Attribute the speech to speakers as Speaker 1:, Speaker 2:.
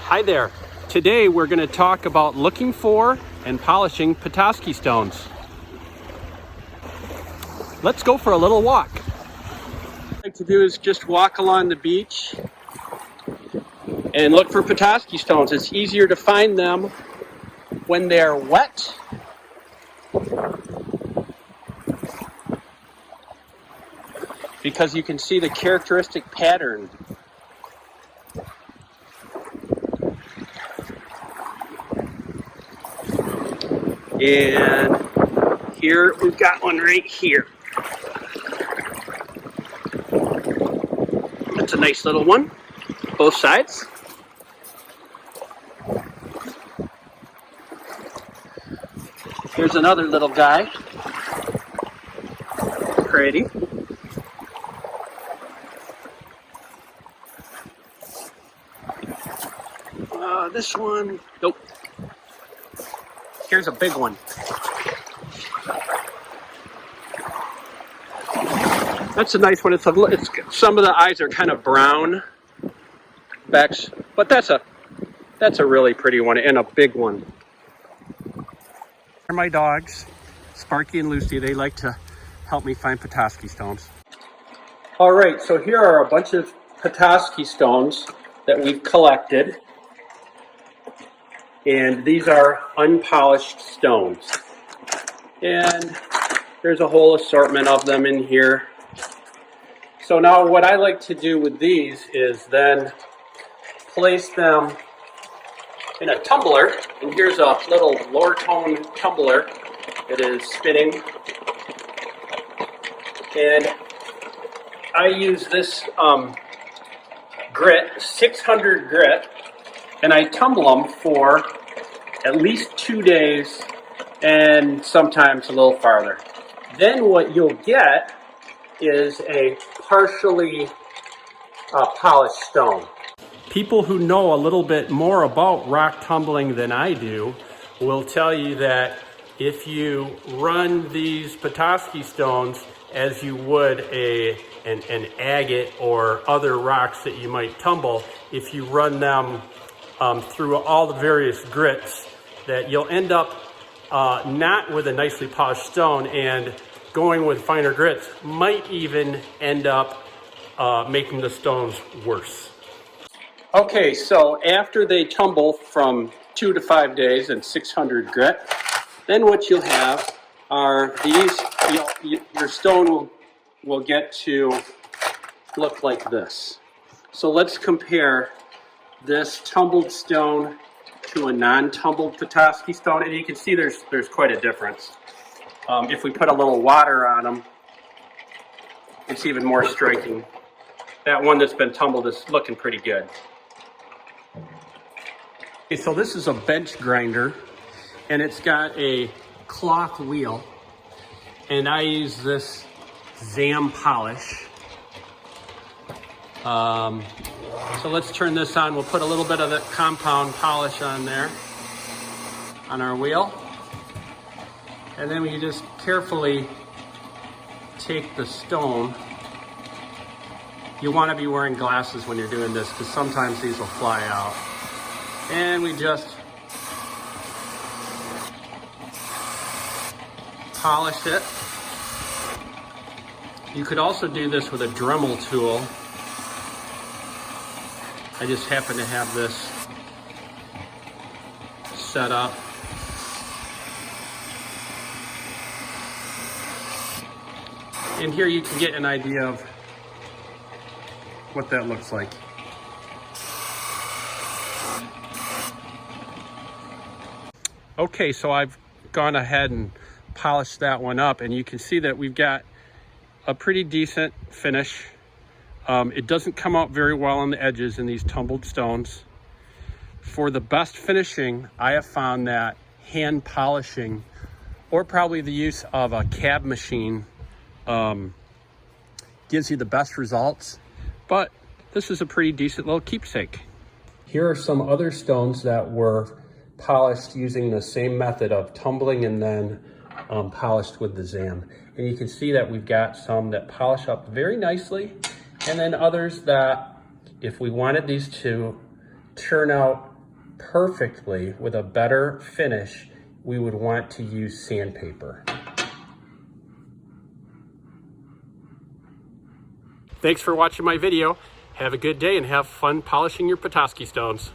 Speaker 1: Hi there. Today we're going to talk about looking for and polishing Petoskey stones. Let's go for a little walk. What I like to do is just walk along the beach and look for Petoskey stones. It's easier to find them when they're wet because you can see the characteristic pattern. And here we've got one right here. That's a nice little one, both sides. Here's another little guy. Pretty. This one, nope. Here's a big one. That's a nice one. It's some of the eyes are kind of brown backs, but that's a really pretty one and a big one. They're my dogs, Sparky and Lucy. They like to help me find Petoskey stones. All right, so here are a bunch of Petoskey stones that we've collected. And these are unpolished stones. And there's a whole assortment of them in here. So now what I like to do with these is then place them in a tumbler. And here's a little Lortone tumbler. It is spinning. And I use this grit, 600 grit, and I tumble them for at least 2 days and sometimes a little farther. Then what you'll get is a partially polished stone. People who know a little bit more about rock tumbling than I do will tell you that if you run these Petoskey stones as you would an agate or other rocks that you might tumble, if you run them through all the various grits, that you'll end up not with a nicely polished stone, and going with finer grits might even end up making the stones worse. Okay, so after they tumble from 2 to 5 days and 600 grit, then what you'll have are these. Your stone will get to look like this. So let's compare this tumbled stone to a non-tumbled Petoskey stone, and you can see there's quite a difference. If we put a little water on them, it's even more striking. That one that's been tumbled is looking pretty good. Okay, so this is a bench grinder, and it's got a cloth wheel, and I use this Zam polish. So let's turn this on. We'll put a little bit of the compound polish on there, on our wheel. And then we just carefully take the stone. You want to be wearing glasses when you're doing this because sometimes these will fly out. And we just polish it. You could also do this with a Dremel tool. I just happen to have this set up. And here you can get an idea of what that looks like. Okay, so I've gone ahead and polished that one up, and you can see that we've got a pretty decent finish. It doesn't come out very well on the edges in these tumbled stones. For the best finishing, I have found that hand polishing, or probably the use of a cab machine, gives you the best results. But this is a pretty decent little keepsake. Here are some other stones that were polished using the same method of tumbling and then polished with the Zam. And you can see that we've got some that polish up very nicely, and then others that, if we wanted these to turn out perfectly with a better finish, we would want to use sandpaper. Thanks for watching my video. Have a good day and have fun polishing your Petoskey stones.